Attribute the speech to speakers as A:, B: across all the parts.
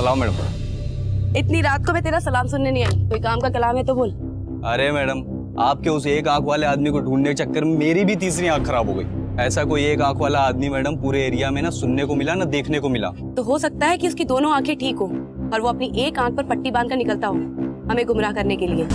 A: सलाम मैडम।
B: इतनी रात को मैं तेरा सलाम सुनने नहीं आई, कोई काम का कलाम है तो बोल।
A: अरे मैडम, आपके उस एक आंख वाले आदमी को ढूंढने के चक्कर में मेरी भी तीसरी आंख खराब हो गई। ऐसा कोई एक आंख वाला आदमी मैडम पूरे एरिया में ना सुनने को मिला ना देखने को मिला।
B: तो हो सकता है कि उसकी दोनों आंखें ठीक हो और वो अपनी एक आंख पर पट्टी बांधकर निकलता हो हमें गुमराह करने के लिए।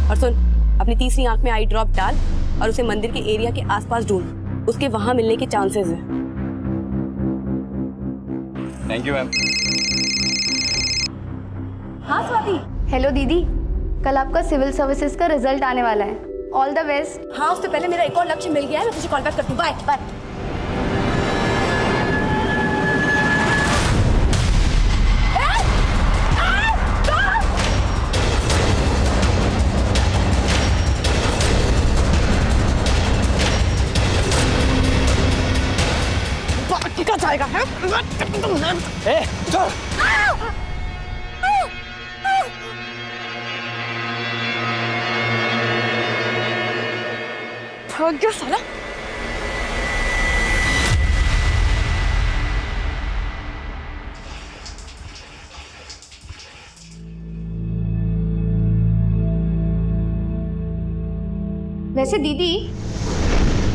B: और सुन, अपनी तीसरी आंख में आई ड्रॉप डाल और उसे मंदिर के एरिया के आसपास ढूंढ, उसके वहां मिलने के चांसेस हैं।
A: Thank you ma'am.
B: हाँ स्वाति।
C: हेलो दीदी, कल आपका सिविल सर्विसेज का रिजल्ट आने वाला है। All the best.
B: हाँ, उससे पहले मेरा एक और लक्ष्य मिल गया है, मैं तुझे कॉल बैक करती हूँ। Bye bye. क्या जाएगा है?
A: ए, चल।
B: भाग गया साला।
C: वैसे दीदी,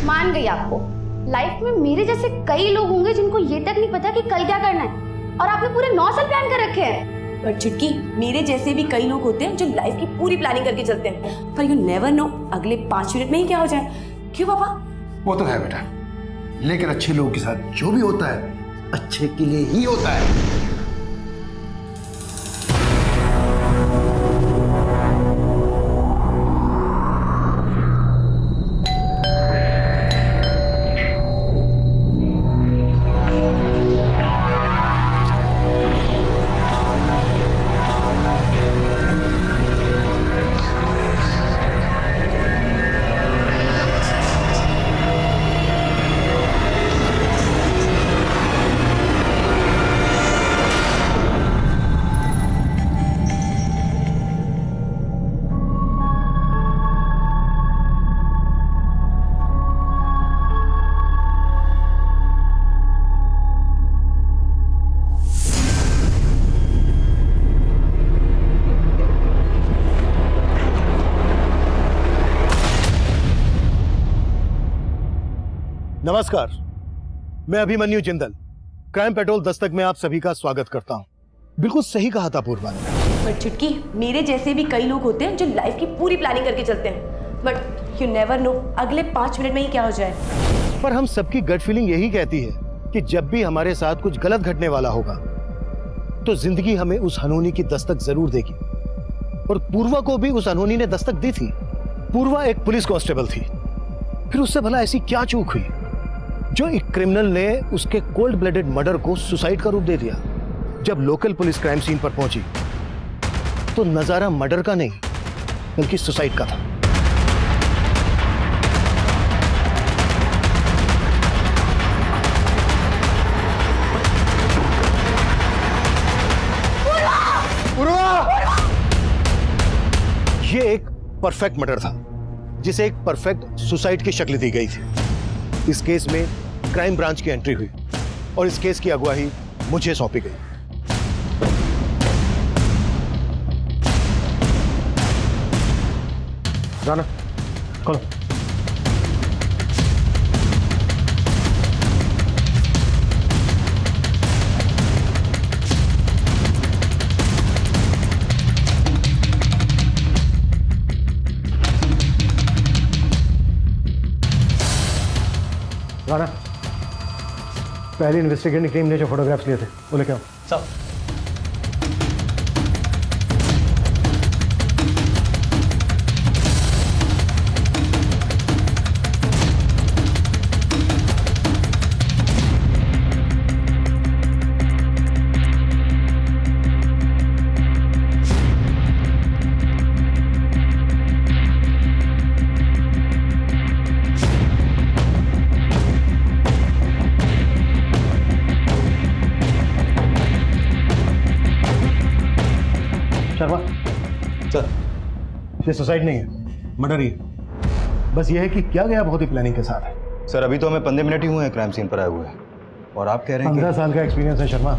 C: मान गई आपको, लाइफ में मेरे जैसे कई लोग होंगे जिनको ये तक नहीं पता कि कल क्या करना है, और आपने पूरे 9 साल प्लान कर रखे हैं।
B: पर चुटकी, मेरे जैसे भी कई लोग होते हैं जो लाइफ की पूरी प्लानिंग करके चलते हैं, पर यू नेवर नो अगले 5 मिनट में ही क्या हो जाए। क्यों पापा?
D: वो तो है बेटा, लेकिन अच्छे लोगों के साथ जो भी होता है अच्छे के लिए ही होता है।
E: नमस्कार, मैं अभिमन्यु जिंदल, क्राइम पेट्रोल दस्तक में आप सभी का स्वागत करता हूं। बिल्कुल सही कहा था पूर्वा ने।
B: पर चुटकी, मेरे जैसे भी कई लोग होते हैं जो लाइफ की पूरी प्लानिंग करके चलते हैं, बट यू नेवर नो अगले 5 मिनट में ही क्या हो जाए।
E: पर हम सबकी गट फीलिंग यही कहती है कि जब भी हमारे साथ कुछ गलत घटने वाला होगा तो जिंदगी हमें उस अनहोनी की दस्तक जरूर देगी, और पूर्वा को भी उस अनहोनी ने दस्तक दी थी। पूर्वा एक पुलिस कांस्टेबल थी, फिर उससे भला ऐसी क्या चूक हुई जो एक क्रिमिनल ने उसके कोल्ड ब्लडेड मर्डर को सुसाइड का रूप दे दिया। जब लोकल पुलिस क्राइम सीन पर पहुंची तो नजारा मर्डर का नहीं बल्कि सुसाइड का था। ये एक परफेक्ट मर्डर था जिसे एक परफेक्ट सुसाइड की शक्ल दी गई थी। इस केस में क्राइम ब्रांच की एंट्री हुई और इस केस की अगुवाई मुझे सौंपी गई। जाना खोलो। राणा, पहली इन्वेस्टिगेटिंग टीम ने जो फोटोग्राफ्स लिए थे वो लेके आओ।
A: सब
E: ये सुसाइड नहीं है, मर्डर ही है। बस ये है कि क्या गया बहुत ही प्लानिंग के साथ है।
A: सर अभी तो हमें 15 मिनट ही हुए हैं क्राइम सीन पर आए हुए, और आप कह रहे हैं
E: 15 साल का एक्सपीरियंस है शर्मा।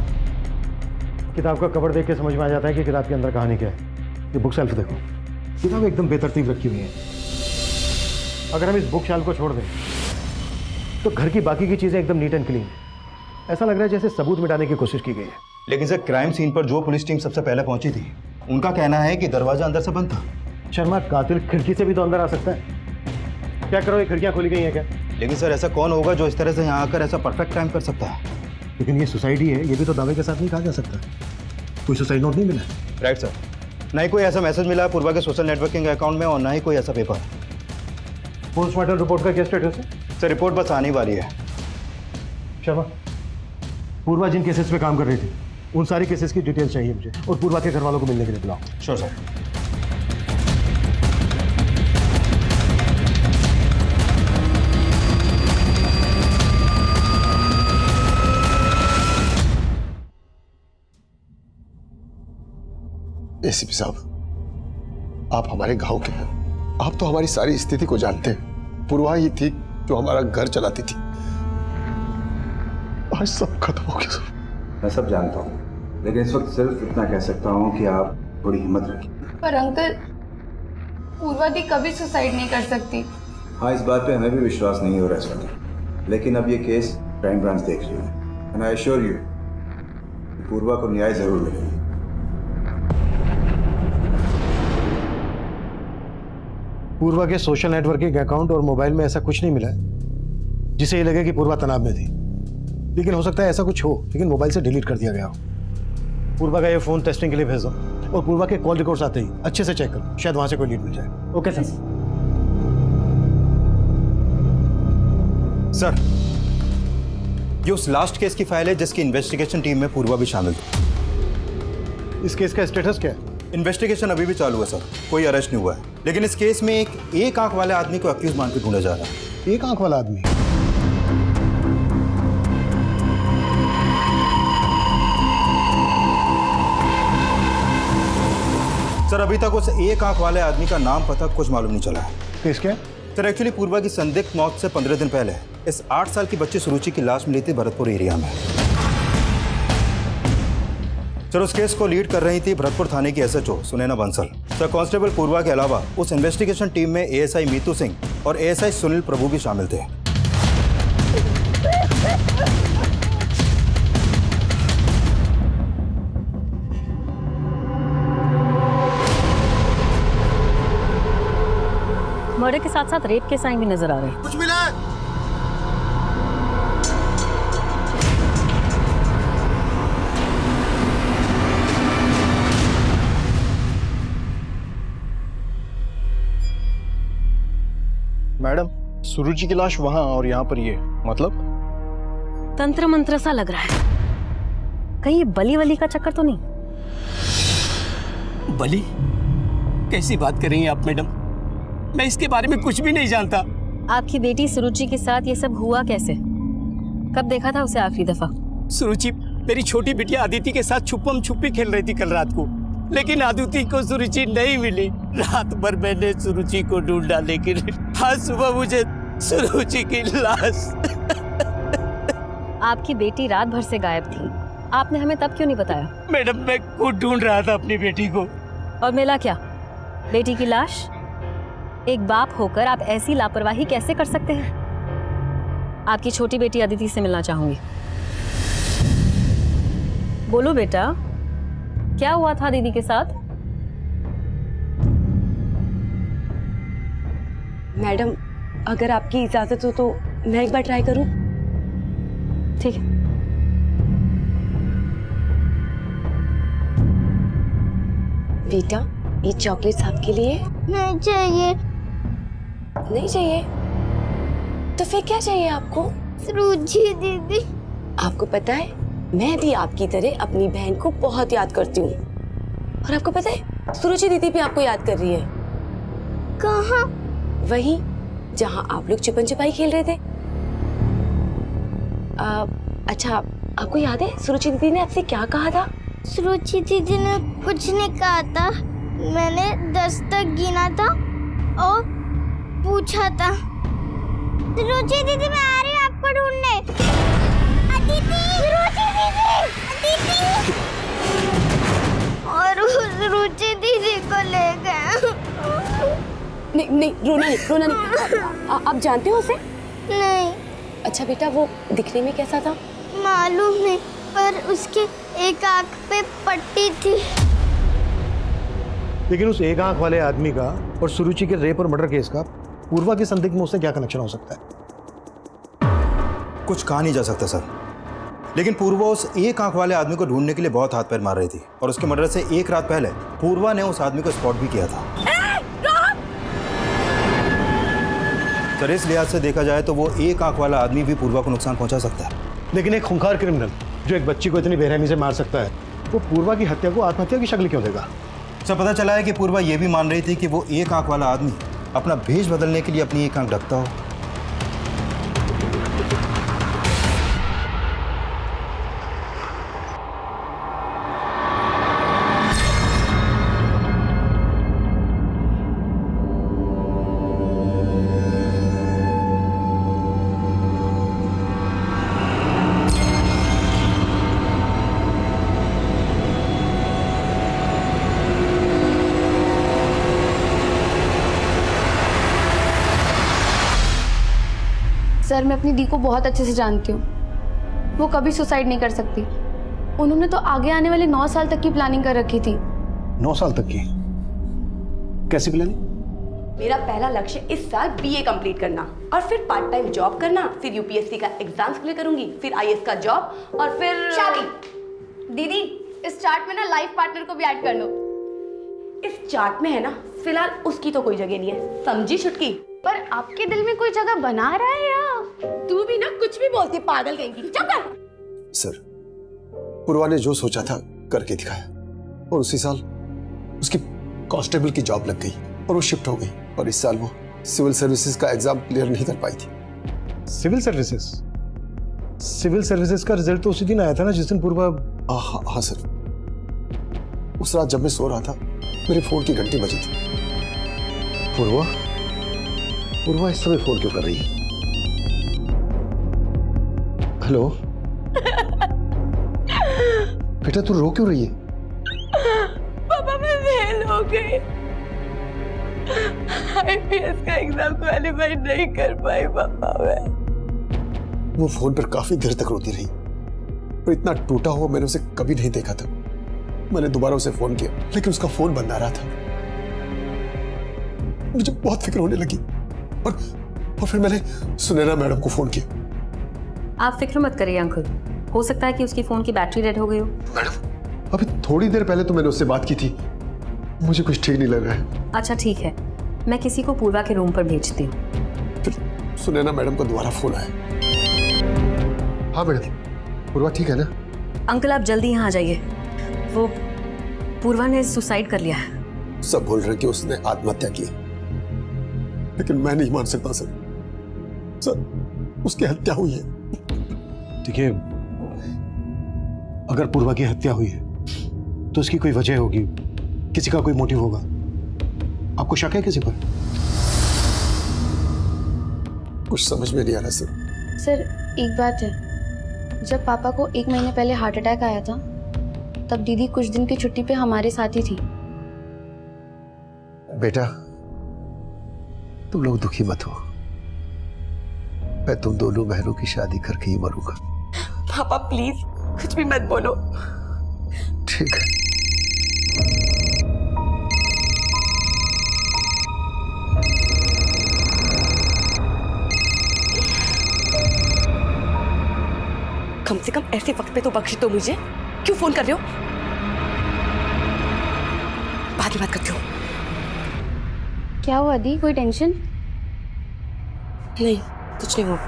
E: किताब का कवर देख के समझ में आ जाता है कि किताब के अंदर कहानी क्या है। ये बुक शेल्फ देखो, किताब एकदम बेतरतीब रखी हुई है। अगर हम इस बुक शेल्फ को छोड़ दें तो घर की बाकी की चीजें एकदम नीट एंड क्लीन। ऐसा लग रहा है जैसे सबूत मिटाने की कोशिश की गई है।
A: लेकिन सर क्राइम सीन पर जो पुलिस टीम सबसे पहले पहुंची थी, उनका कहना है कि दरवाजा अंदर से बंद था।
E: शर्मा, कातिल खिड़की से भी तो अंदर आ सकता है। क्या करो, ये खिड़कियां खोली गई हैं क्या?
A: लेकिन सर ऐसा कौन होगा जो इस तरह से यहाँ आकर ऐसा परफेक्ट टाइम कर सकता है?
E: लेकिन ये सुसाइड ही है, ये भी तो दावे के साथ नहीं कहा जा सकता। कोई सुसाइड नोट नहीं मिला।
A: राइट सर, ना ही कोई ऐसा मैसेज मिला है पूर्वा के सोशल नेटवर्किंग अकाउंट में, और ना ही कोई ऐसा पेपर।
E: पोस्टमार्टम रिपोर्ट का क्या स्टेटस है?
A: सर रिपोर्ट बस आने वाली है।
E: शर्मा, पूर्वा जिन केसेस पे काम कर रही थी उन सारी केसेस की डिटेल्स चाहिए मुझे, और पूर्वा के घर वालों को मिलने के लिए बुलाओ।
A: Sure sir.
F: एसीपी साहब, आप हमारे गांव के हैं, आप तो हमारी सारी स्थिति को जानते हैं। पूर्वा ही थी जो हमारा घर चलाती थी। आज सब खत्म हो गया।
G: मैं सब जानता हूँ, लेकिन इस वक्त सिर्फ इतना कह सकता हूँ कि आप थोड़ी हिम्मत रखिए।
H: पर अंकल, पूर्वा दी कभी सुसाइड नहीं कर सकती।
G: हाँ, इस बात पे हमें भी विश्वास नहीं हो रहा इस वक्त, लेकिन अब ये केस क्राइम ब्रांच देख रही है। एंड आई एश्योर यू, पूर्वा को न्याय जरूर मिलेगा।
E: पूर्वा के सोशल नेटवर्किंग अकाउंट और मोबाइल में ऐसा कुछ नहीं मिला है जिसे ये लगे कि पूर्वा तनाव में थी। लेकिन हो सकता है ऐसा कुछ हो, लेकिन मोबाइल से डिलीट कर दिया गया हो। पूर्वा का ये फोन टेस्टिंग के लिए भेज दो, और पूर्वा के कॉल रिकॉर्ड्स आते ही अच्छे से चेक करो, शायद वहां से कोई लीड मिल जाए। Okay sir.
A: सर ये उस लास्ट केस की फाइल है जिसकी इन्वेस्टिगेशन टीम में पूर्वा भी शामिल थी।
E: इस केस का स्टेटस क्या है?
A: इन्वेस्टिगेशन अभी भी चालू है सर, कोई अरेस्ट नहीं हुआ है। लेकिन इस केस में एक आंख वाले आदमी को अक्यूज मान के ढूंढा जा रहा है।
E: एक आंख वाला आदमी?
A: सर अभी तक उस एक आंख वाले आदमी का नाम पता कुछ मालूम नहीं चला है।
E: केस क्या?
A: सर एक्चुअली पूर्वा की संदिग्ध मौत से 15 दिन पहले इस 8 साल की बच्ची सुरुचि की लाश मिली थी भरतपुर एरिया में। सर उस केस को लीड कर रही थी भरतपुर थाने की SHO Sunaina Bansal. Sir constable Purva के अलावा उस इन्वेस्टिगेशन टीम में एएसआई मीतू सिंह और एएसआई सुनील प्रभु भी शामिल थे।
I: मर्डर के साथ साथ रेप के साइन भी नजर आ रहे हैं।
D: कुछ मिला है?
E: मैडम, सुरुचि की लाश वहां और यहाँ पर ये, मतलब?
I: तंत्र मंत्र सा लग रहा है। कहीं ये बली वली का चक्कर तो नहीं?
J: बली? कैसी बात कर रही हैं आप मैडम? मैं इसके बारे में कुछ भी नहीं जानता।
I: आपकी बेटी सुरुचि के साथ ये सब हुआ कैसे? कब देखा था उसे आखिरी दफा?
J: सुरुचि मेरी छोटी बिटिया अदिति के साथ छुपम छुपी खेल रही थी कल रात को, लेकिन अदिति को सुरुचि नहीं मिली। रात भर मैंने सुरुचि को ढूंढा, लेकिन आज सुबह मुझे सुरुचि की लाश।
I: आपकी बेटी रात भर से गायब थी, आपने हमें तब क्यों नहीं बताया?
J: मैडम मैं खुद ढूंढ रहा था अपनी बेटी को।
I: और मिला क्या? बेटी की लाश? एक बाप होकर आप ऐसी लापरवाही कैसे कर सकते हैं? आपकी छोटी बेटी अदिति से मिलना चाहूंगी। बोलो बेटा, क्या हुआ था दीदी के साथ?
B: मैडम अगर आपकी इजाजत हो तो मैं एक बार ट्राई करूं?
I: ठीक है।
B: बेटा ये चॉकलेट्स आपके लिए।
C: नहीं चाहिए।
B: नहीं चाहिए? तो फिर क्या चाहिए आपको?
C: सुरुचि दीदी।
B: आपको पता है मैं भी आपकी तरह अपनी बहन को बहुत याद करती हूँ, और आपको पता है सुरुचि दीदी भी आपको याद कर रही है।
C: कहाँ?
B: वही जहाँ आप लोग छुपन छुपाई खेल रहे थे। अच्छा आपको याद है सुरुचि दीदी ने आपसे क्या कहा था?
C: सुरुचि दीदी ने कुछ नहीं कहा था, मैंने 10 तक गिना था और पूछा था, रुचि दीदी मैं आ रही हूँ आपको ढूंढने। अदिति, रुचि दीदी, अदिति। और उस रुचि दीदी को ले गए।
B: नहीं नहीं, रोना नहीं, रोना नहीं। आप जानते हो उसे?
C: नहीं।
B: अच्छा बेटा, वो दिखने में कैसा था?
C: मालूम नहीं, पर उसके एक आंख पे पट्टी थी।
E: लेकिन उस एक आंख वाले आदमी का और सुरुचि के रेप और मर्डर केस का पूर्वा के संदिग्ध में उससे क्या कनेक्शन हो सकता है?
G: कुछ कहा नहीं जा सकता सर, लेकिन पूर्वा उस एक आंख वाले आदमी को ढूंढने के लिए बहुत हाथ पैर मार रही थी और उसके मर्डर से एक रात पहले पूर्वा ने उस आदमी को स्पॉट भी किया था। सर इस लिहाज से देखा जाए तो वो एक आंख वाला आदमी भी पूर्वा को नुकसान पहुंचा सकता है।
E: लेकिन एक खूंखार क्रिमिनल जो एक बच्ची को इतनी बेरहमी से मार सकता है, वो पूर्वा की हत्या को आत्महत्या की शक्ल क्यों देगा?
G: सर पता चला है कि पूर्वा ये भी मान रही थी कि वो एक आंख वाला आदमी अपना भेष बदलने के लिए अपनी एक आंख ढकता हो।
H: सर मैं अपनी दी को बहुत अच्छे से जानती हूँ, वो कभी सुसाइड नहीं कर सकती। उन्होंने तो आगे आने वाले 9 साल तक की प्लानिंग कर रखी थी।
E: 9 साल तक की? कैसी प्लानिंग?
B: मेरा पहला लक्ष्य इस साल बीए कंप्लीट करना और फिर पार्ट टाइम जॉब करना, फिर यूपीएससी का एग्जाम्स क्लियर करूंगी, फिर आईएएस का जॉब और फिर
H: शादी। दीदी इस चार्ट में ना लाइफ पार्टनर को भी ऐड कर लो।
B: इस चार्ट में है ना, फिलहाल उसकी तो कोई जगह नहीं है, समझी छुटकी?
H: पर आपके दिल में कोई जगह बना रहा है या?
B: तू भी ना कुछ भी बोलती, पागल कहेंगी। चुप कर।
F: सर पूर्वा ने जो सोचा था करके दिखाया और उसी साल उसकी कांस्टेबल की जॉब लग गई और वो शिफ्ट हो गई और इस साल वो सिविल सर्विसेज का एग्जाम क्लियर नहीं कर पाई थी।
E: Civil services? सिविल सर्विसेज का रिजल्ट तो उसी दिन आया था ना जिस दिन पूर्वा।
F: हाँ सर, उस रात जब मैं सो रहा था मेरे फोन की घंटी बजी थी।
E: पूर्वा? पूर्वा इस समय फोन क्यों कर रही है? हेलो बेटा, तू रो क्यों रही है?
B: पापा मैं फेल हो गई, आईपीएस का एग्जाम क्वालीफाई नहीं कर पाई पापा मैं।
F: वो फोन पर काफी देर तक रोती रही और इतना टूटा हुआ मैंने उसे कभी नहीं देखा था। मैंने दोबारा उसे फोन किया लेकिन उसका फोन बंद आ रहा था। मुझे बहुत फिक्र होने लगी और फिर मैंने सुनैना मैडम को फोन किया।
I: आप फिक्र मत करिए अंकल, हो सकता है कि उसकी फोन की बैटरी डेड हो गई हो।
F: मैडम अभी थोड़ी देर पहले तो मैंने उससे बात की थी, मुझे कुछ ठीक नहीं लग रहा है।
I: अच्छा ठीक है, मैं किसी को पूर्वा के रूम पर भेजती हूँ।
F: फिर सुनैना मैडम को दोबारा फोन आया। हाँ मैडम, पूर्वा ठीक है ना?
I: अंकल आप जल्दी यहाँ आ जाइए, वो पूर्वा ने सुसाइड कर लिया है।
F: सब बोल रहे हैं कि उसने आत्महत्या की, लेकिन मैं नहीं मान सकता सर। सर उसकी हत्या हुई है।
E: देखिए, अगर पूर्वा की हत्या हुई है तो उसकी कोई वजह होगी, किसी का कोई मोटिव होगा। आपको शक है किसी पर?
F: कुछ समझ में नहीं आ रहा सर।
H: सर एक बात है, जब पापा को 1 महीने पहले हार्ट अटैक आया था तब दीदी कुछ दिन की छुट्टी पे हमारे साथ ही थी।
F: बेटा तुम लोग दुखी मत हो, मैं तुम दोनों बहनों की शादी करके ही मरूंगा।
B: पापा प्लीज कुछ भी मत बोलो।
F: ठीक है।
B: कम से कम ऐसे वक्त पे तो बख्श दो मुझे। क्यों फोन कर रहे हो? बाद में बात करती हूँ।
H: क्या हुआ दी, कोई टेंशन?
B: नहीं कुछ नहीं हुआ।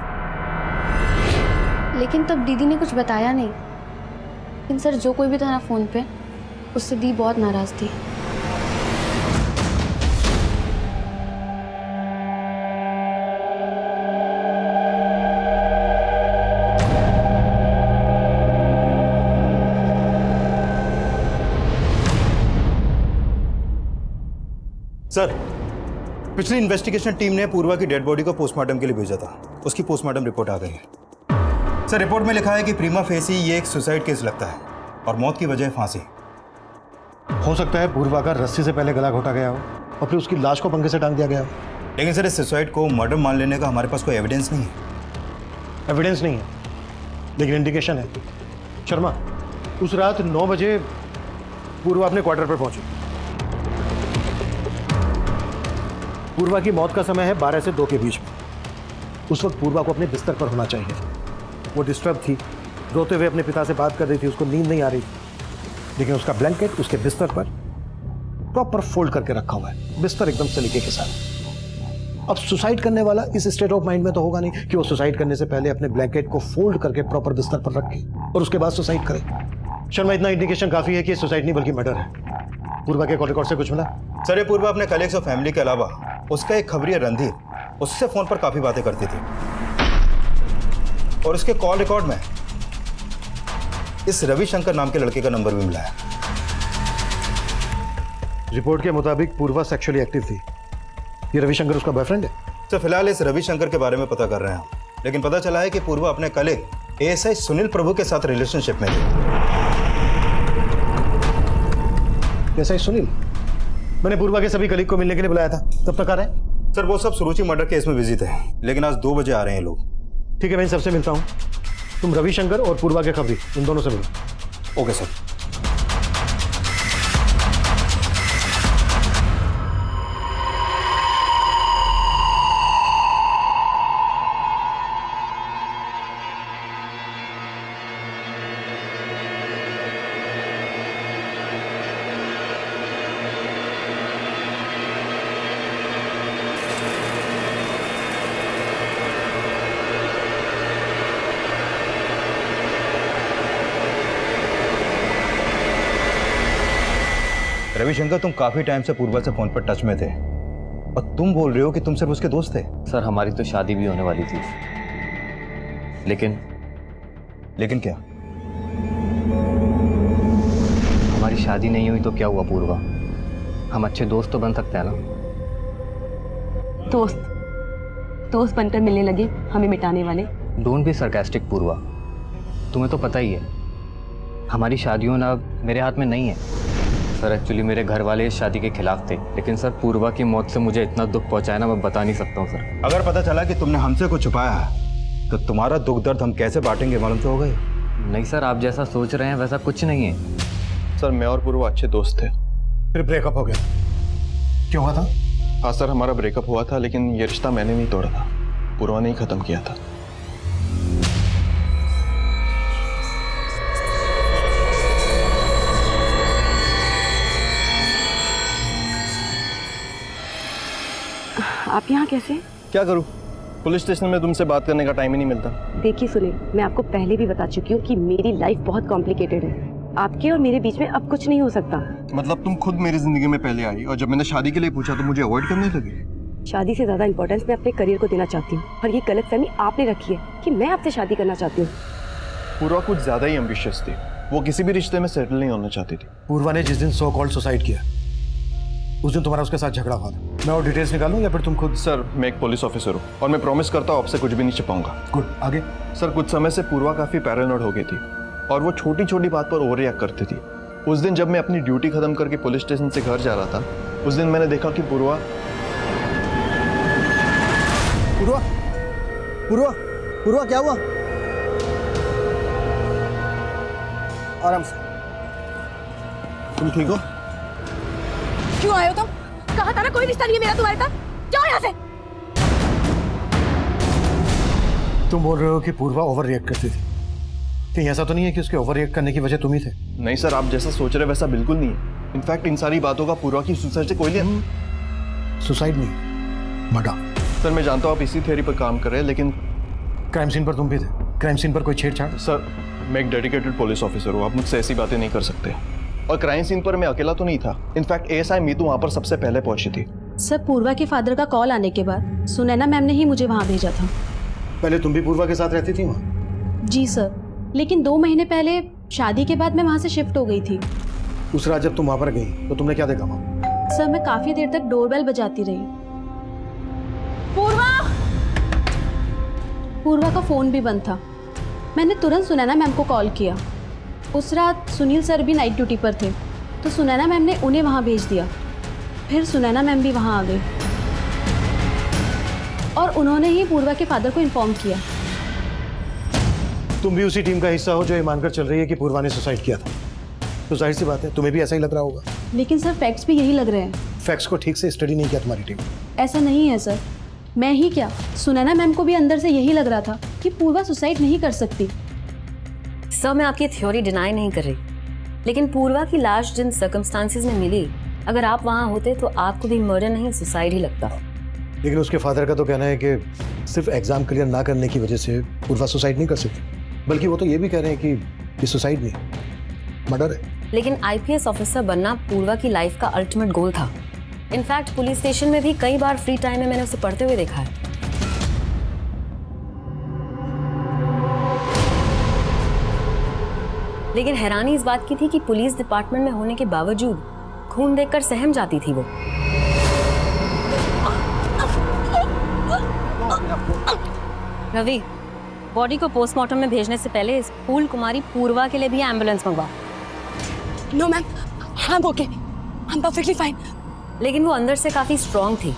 H: लेकिन तब दीदी ने कुछ बताया नहीं। लेकिन सर जो कोई भी था ना फोन पे, उससे दी बहुत नाराज थी।
G: सर, पिछली इन्वेस्टिगेशन टीम ने पूर्वा की डेड बॉडी को पोस्टमार्टम के लिए भेजा था। उसकी पोस्टमार्टम रिपोर्ट आ गई है। सर, रिपोर्ट में लिखा है कि प्रीमा फेसी ये एक सुसाइड केस लगता है और मौत की वजह फांसी।
E: हो सकता है पूर्वा का रस्सी से पहले गला घोटा गया हो और फिर उसकी लाश को पंखे से टांग दिया गया हो।
G: लेकिन सर, इस सुसाइड को मर्डर मान लेने का हमारे पास कोई एविडेंस नहीं है।
E: एविडेंस नहीं है लेकिन इंडिकेशन है। शर्मा, उस रात 9 बजे पूर्वा अपने क्वार्टर पर पहुंची। पूर्वा की मौत का समय है 12 से 2 के बीच में। उस वक्त पूर्वा को अपने बिस्तर पर होना चाहिए। वो डिस्टर्ब थी, रोते हुए अपने पिता से बात कर रही थी, उसको नींद नहीं आ रही थी। लेकिन उसका ब्लैंकेट उसके बिस्तर पर प्रॉपर फोल्ड करके रखा हुआ है, बिस्तर एकदम सलीके के साथ। अब सुसाइड करने वाला इस स्टेट ऑफ माइंड में तो होगा नहीं कि वो सुसाइड करने से पहले अपने ब्लैंकेट को फोल्ड करके प्रॉपर बिस्तर पर रखे और उसके बाद सुसाइड करे। शर्मा, इतना इंडिकेशन काफी है कि सुसाइड नहीं बल्कि मर्डर है। पूर्वा के कॉल रिकॉर्ड से कुछ मिला?
G: सर, ये पूर्वा अपने कलीग्स और फैमिली के अलावा उसका एक खबरिया रणधीर, उससे फोन पर काफी बातें करती थी और उसके कॉल रिकॉर्ड में इस रविशंकर नाम के लड़के का नंबर भी मिला है।
E: रिपोर्ट के मुताबिक पूर्वा सेक्सुअली एक्टिव थी। ये रविशंकर उसका बॉयफ्रेंड है?
G: सर, फिलहाल इस रविशंकर के बारे में पता कर रहे हैं, लेकिन पता चला है कि पूर्वा अपने कलीग एएसआई सुनील प्रभु के साथ रिलेशनशिप में थी।
E: एएसआई सुनील? मैंने पूर्वा के सभी कलीग को मिलने के लिए बुलाया था, तब तक आ रहे हैं?
G: सर, वो सब सुरुचि मर्डर केस में बिजी थे, लेकिन आज 2 बजे आ रहे हैं लोग।
E: ठीक है, मैं इन सबसे मिलता हूँ। तुम रविशंकर और पूर्वा के खबरी, इन दोनों से मिलो।
G: Okay sir. रविशंकर, तुम काफी टाइम से पूर्वा से फोन पर टच में थे और तुम बोल रहे हो कि तुम सिर्फ उसके दोस्त थे।
A: सर, हमारी तो शादी भी होने वाली थी,
G: लेकिन क्या?
A: हमारी शादी नहीं हुई तो क्या हुआ पूर्वा? हम अच्छे दोस्त तो बन सकते हैं ना।
B: दोस्त बनकर मिलने लगे हमें मिटाने वाले।
A: डोंट बी सरकास्टिक पूर्वा, तुम्हें तो पता ही है हमारी शादियों ना मेरे हाथ में नहीं है। सर, एक्चुअली मेरे घर वाले इस शादी के खिलाफ थे, लेकिन सर पूर्वा की मौत से मुझे इतना दुख पहुंचाया ना, मैं बता नहीं सकता हूँ सर।
G: अगर पता चला कि तुमने हमसे कुछ छुपाया है तो तुम्हारा दुख दर्द हम कैसे बांटेंगे, मालूम तो होगा ही।
A: नहीं सर, आप जैसा सोच रहे हैं वैसा कुछ नहीं है।
K: सर, मैं और पूर्वा अच्छे दोस्त थे।
E: फिर ब्रेकअप हो गया, क्यों हुआ था?
K: हाँ सर, हमारा ब्रेकअप हुआ था, लेकिन ये रिश्ता मैंने नहीं तोड़ा था, पूर्वा ने ही खत्म किया था।
B: आप यहाँ कैसे?
K: क्या करूँ, पुलिस स्टेशन में तुमसे बात करने का टाइम ही नहीं मिलता।
B: देखिए सुनील, मैं आपको पहले भी बता चुकी हूँ कि मेरी लाइफ बहुत कॉम्प्लिकेटेड है। आपके और मेरे बीच में अब कुछ नहीं हो सकता।
K: मतलब तुम खुद मेरी जिंदगी में पहले आई और जब मैंने शादी के लिए पूछा तो मुझे अवॉइड करने लगी।
B: शादी से ज्यादा इंपॉर्टेंस मैं अपने करियर को देना चाहती हूँ और ये गलतफहमी आपने रखी है कि मैं आपसे शादी करना चाहती हूँ।
K: पूर्वा कुछ ज्यादा ही एम्बिशियस थी, वो किसी भी रिश्ते में सेटल नहीं होना चाहती थी।
E: पूर्वा ने जिस दिन सो कॉल्ड सुसाइड किया उस दिन तुम्हारा उसके साथ झगड़ा हुआ था। मैं और डिटेल्स निकालूं या फिर तुम खुद?
K: सर, मैं एक पुलिस ऑफिसर हूँ और मैं प्रॉमिस करता हूँ आपसे कुछ भी नहीं छिपाऊंगा।
E: गुड, आगे?
K: सर, कुछ समय से पूर्वा काफी पैरानॉइड हो गई थी और वो छोटी छोटी बात पर ओवर रिएक्ट करती थी। उस दिन जब मैं अपनी ड्यूटी खत्म करके पुलिस स्टेशन से घर जा रहा था, उस दिन मैंने देखा कि पूर्वा
J: क्या हुआ? आराम से।
K: तुम ठीक हो?
B: क्यों आए हो तुम? कहा था ना कोई रिश्ता नहीं है मेरा तुम्हारे साथ। जाओ यहाँ से।
E: तुम बोल रहे हो कि पूर्वा ओवर रिएक्ट करती थी, कहीं ऐसा तो नहीं है कि उसके ओवर रिएक्ट करने की वजह तुम ही थे?
K: नहीं सर, आप जैसा सोच रहे वैसा बिल्कुल नहीं है। इनफैक्ट इन सारी बातों का पूर्वा की सुसाइड से कोई नहीं।
E: सुसाइड नहीं, मर्डर।
K: सर, मैं जानता हूँ आप इसी थ्योरी पर काम कर रहे हैं, लेकिन
E: क्राइम सीन पर तुम भी थे। क्राइम सीन पर कोई छेड़छाड़?
K: सर, मैं एक डेडिकेटेड पुलिस ऑफिसर हूँ, आप मुझसे ऐसी बातें नहीं कर सकते। और क्राइम सीन पर मैं अकेला तो नहीं था। इनफैक्ट एएसआई मीतू वहाँ पर सबसे पहले पहुंची थी।
L: सर, पूर्वा के फादर का कॉल आने के बाद सुनैना मैम ने ही मुझे वहाँ भेजा था।
E: पहले तुम भी पूर्वा के साथ रहती थी वहाँ?
L: जी सर, लेकिन 2 महीने पहले शादी के बाद मैं वहाँ से शिफ्ट हो गई थी।
E: उस रात जब तुम वहाँ पर गई तो तुमने क्या देखा वहाँ?
L: सर मैं काफी देर तक डोरबेल बजाती रही। पूर्वा का फोन भी बंद था। मैंने तुरंत सुनैना मैम को कॉल किया। उस रात सुनील सर भी नाइट ड्यूटी पर थे, तो सुनैना मैम ने उन्हें वहाँ भेज दिया। फिर सुनैना मैम भी वहाँ आ गई और उन्होंने ही पूर्वा के फादर को इन्फॉर्म किया।
E: तुम भी उसी टीम का हिस्सा हो जो ये मानकर चल रही है कि पूर्वा ने सुसाइड किया था, तो जाहिर सी बात है तुम्हें भी ऐसा ही लग रहा होगा।
L: लेकिन सर फैक्ट्स भी यही लग रहे हैं।
E: फैक्ट्स को ठीक से स्टडी नहीं किया तुम्हारी टीम।
L: ऐसा नहीं है सर, मैं ही क्या, सुनैना मैम को भी अंदर से यही लग रहा था कि पूर्वा सुसाइड नहीं कर सकती।
I: सर मैं आपकी थ्योरी डिनाई नहीं कर रही, लेकिन पूर्वा की लाश जिन सर्कमस्टांसेस में मिली, अगर आप वहाँ होते तो आपको भी मर्डर नहीं सुसाइड ही लगता।
E: लेकिन उसके फादर का तो कहना है कि सिर्फ एग्जाम क्लियर ना करने की वजह से पूर्वा सुसाइड नहीं कर सकती, बल्कि वो तो ये भी कह रहे हैं कि ये सुसाइड नहीं, मर्डर है।
I: लेकिन आईपीएस ऑफिसर बनना पूर्वा की लाइफ का अल्टीमेट गोल था। इनफैक्ट पुलिस स्टेशन में भी कई बार फ्री टाइम में मैंने उसे पढ़ते हुए देखा है। लेकिन हैरानी इस बात की थी कि पुलिस डिपार्टमेंट में होने के बावजूद खून देखकर सहम जाती थी वो। रवि, बॉडी को पोस्टमार्टम में भेजने से पहले इस फूल कुमारी पूर्वा के लिए भी एम्बुलेंस मंगवा।
B: No ma'am, I am okay, I am perfectly fine.
I: लेकिन वो अंदर से काफी स्ट्रांग थी,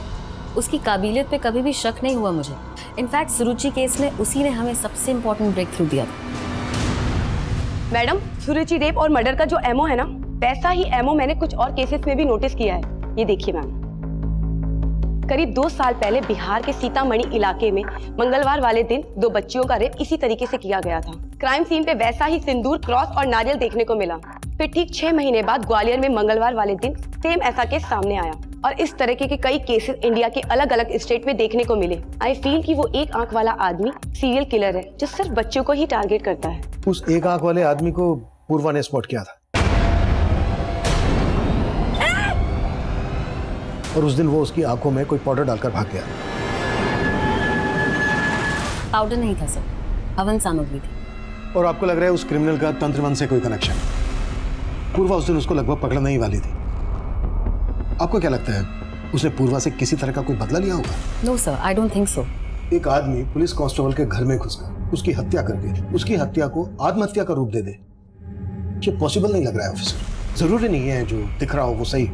I: उसकी काबिलियत पे कभी भी शक नहीं हुआ मुझे। इनफैक्ट सुरुचि केस में उसी ने हमें सबसे इम्पोर्टेंट ब्रेक थ्रू दिया था।
B: मैडम, सुरुचि रेप और मर्डर का जो एमओ है ना, वैसा ही एमओ मैंने कुछ और केसेस में भी नोटिस किया है। ये देखिए मैम, करीब 2 साल पहले बिहार के सीतामढ़ी इलाके में मंगलवार वाले दिन 2 बच्चियों का रेप इसी तरीके से किया गया था। क्राइम सीन पे वैसा ही सिंदूर, क्रॉस और नारियल देखने को मिला। फिर ठीक 6 महीने बाद ग्वालियर में मंगलवार वाले दिन सेम ऐसा केस सामने आया और इस तरीके के कई केसेस इंडिया के अलग अलग स्टेट में देखने को मिले। आई फील कि वो एक आंख वाला आदमी सीरियल किलर है जो सिर्फ बच्चों को ही टारगेट करता है।
E: उस एक आंख वाले आदमी को पूर्वा ने स्पॉट किया था और उस दिन वो उसकी आंखों में कोई पाउडर डालकर भाग गया।
I: पाउडर नहीं था सर, हवन सामग्री थी।
E: और आपको लग रहा है उस क्रिमिनल का तंत्र मन से कोई कनेक्शन? पूर्वा उस दिन उसको लगभग पकड़ने ही वाली थी। आपको क्या लगता है उसने पूर्वा से किसी तरह का कोई बदला लिया होगा?
I: No sir, I don't think so.
E: एक आदमी पुलिस कांस्टेबल के घर में घुसकर उसकी हत्या करके उसकी हत्या को आत्महत्या का रूप दे दे, ये पॉसिबल नहीं लग रहा है ऑफिसर। जरूरी नहीं है जो दिख रहा हो वो सही।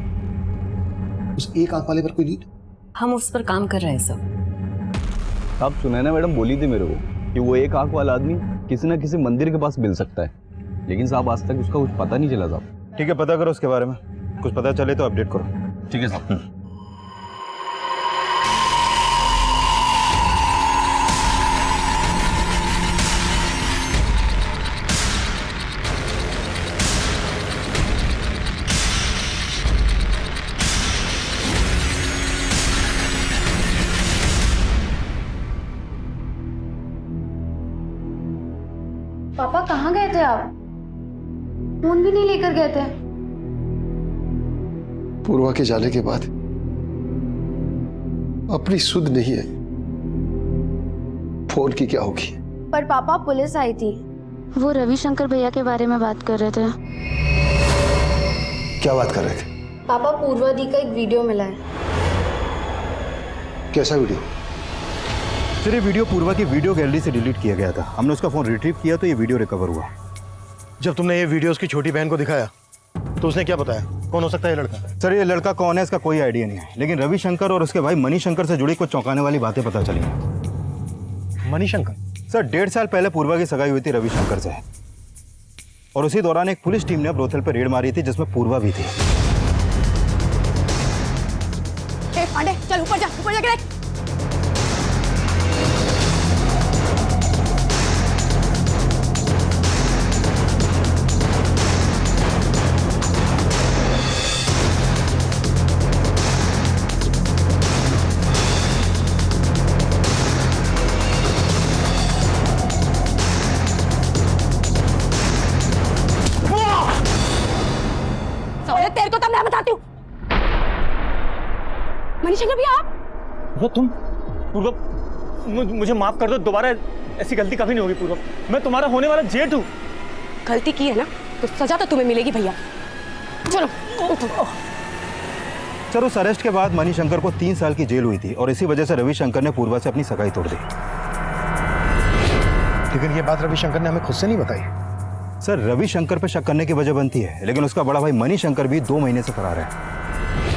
E: उस एक आंख वाले पर कोई लीड?
I: हम उस पर काम कर रहे हैं सर।
M: आप सुनैना मैडम बोली थी मेरे को कि वो एक आंख वाला आदमी किसी न किसी मंदिर के पास मिल सकता है, लेकिन साहब आज तक उसका कुछ पता नहीं चला साहब।
G: ठीक है, पता करो उसके बारे में, कुछ पता चले तो अपडेट करो।
M: ठीक है साहब।
H: पापा कहाँ गए थे आप? फोन भी नहीं लेकर गए थे।
F: पूर्वा के जाने के बाद अपनी सुध नहीं है, फोन की क्या होगी?
C: पर पापा पुलिस आई थी, वो रविशंकर भैया के बारे में बात कर रहे थे।
F: क्या बात कर रहे थे?
H: पापा पूर्वा दी का एक वीडियो मिला है।
F: कैसा वीडियो?
G: सर ये वीडियो पूर्वा की वीडियो गैलरी से डिलीट किया गया था। हमने उसका फोन रिट्रीव किया तो ये वीडियो रिकवर हुआ।
E: जब तुमने ये वीडियो उसकी छोटी बहन को दिखाया तो उसने क्या बताया? कौन हो सकता है ये लड़का?
G: सर ये लड़का कौन है इसका कोई आइडिया नहीं है, लेकिन रविशंकर और उसके भाई मणिशंकर से जुड़ी कुछ चौंकाने वाली बातें पता चली हैं।
E: मणिशंकर?
G: सर 1.5 साल पहले पूर्वा की सगाई हुई थी रविशंकर से, और उसी दौरान एक पुलिस टीम ने ब्रोथल पर रेड मारी थी जिसमें पूर्वा भी थी।
B: पांडे चल ऊपर जा देख। तेरे को तब मैं बताती हूँ। मणिशंकर भी आप?
A: तुम पूर्वा, मुझे माफ कर दो, दोबारा ऐसी गलती कभी नहीं होगी पूर्वा। मैं तुम्हारा होने वाला जेठ हूँ।
B: गलती की है ना तो सजा तो तुम्हें मिलेगी भैया। चलो उठो।
G: सर उस अरेस्ट के बाद मणिशंकर को 3 साल की जेल हुई थी और इसी वजह से रविशंकर ने पूर्वा से अपनी सगाई तोड़ दी।
E: लेकिन ये बात रविशंकर ने हमें खुद से नहीं बताई।
G: सर रविशंकर पे शक करने की वजह बनती है, लेकिन उसका बड़ा भाई मणिशंकर भी 2 महीने से फरार है।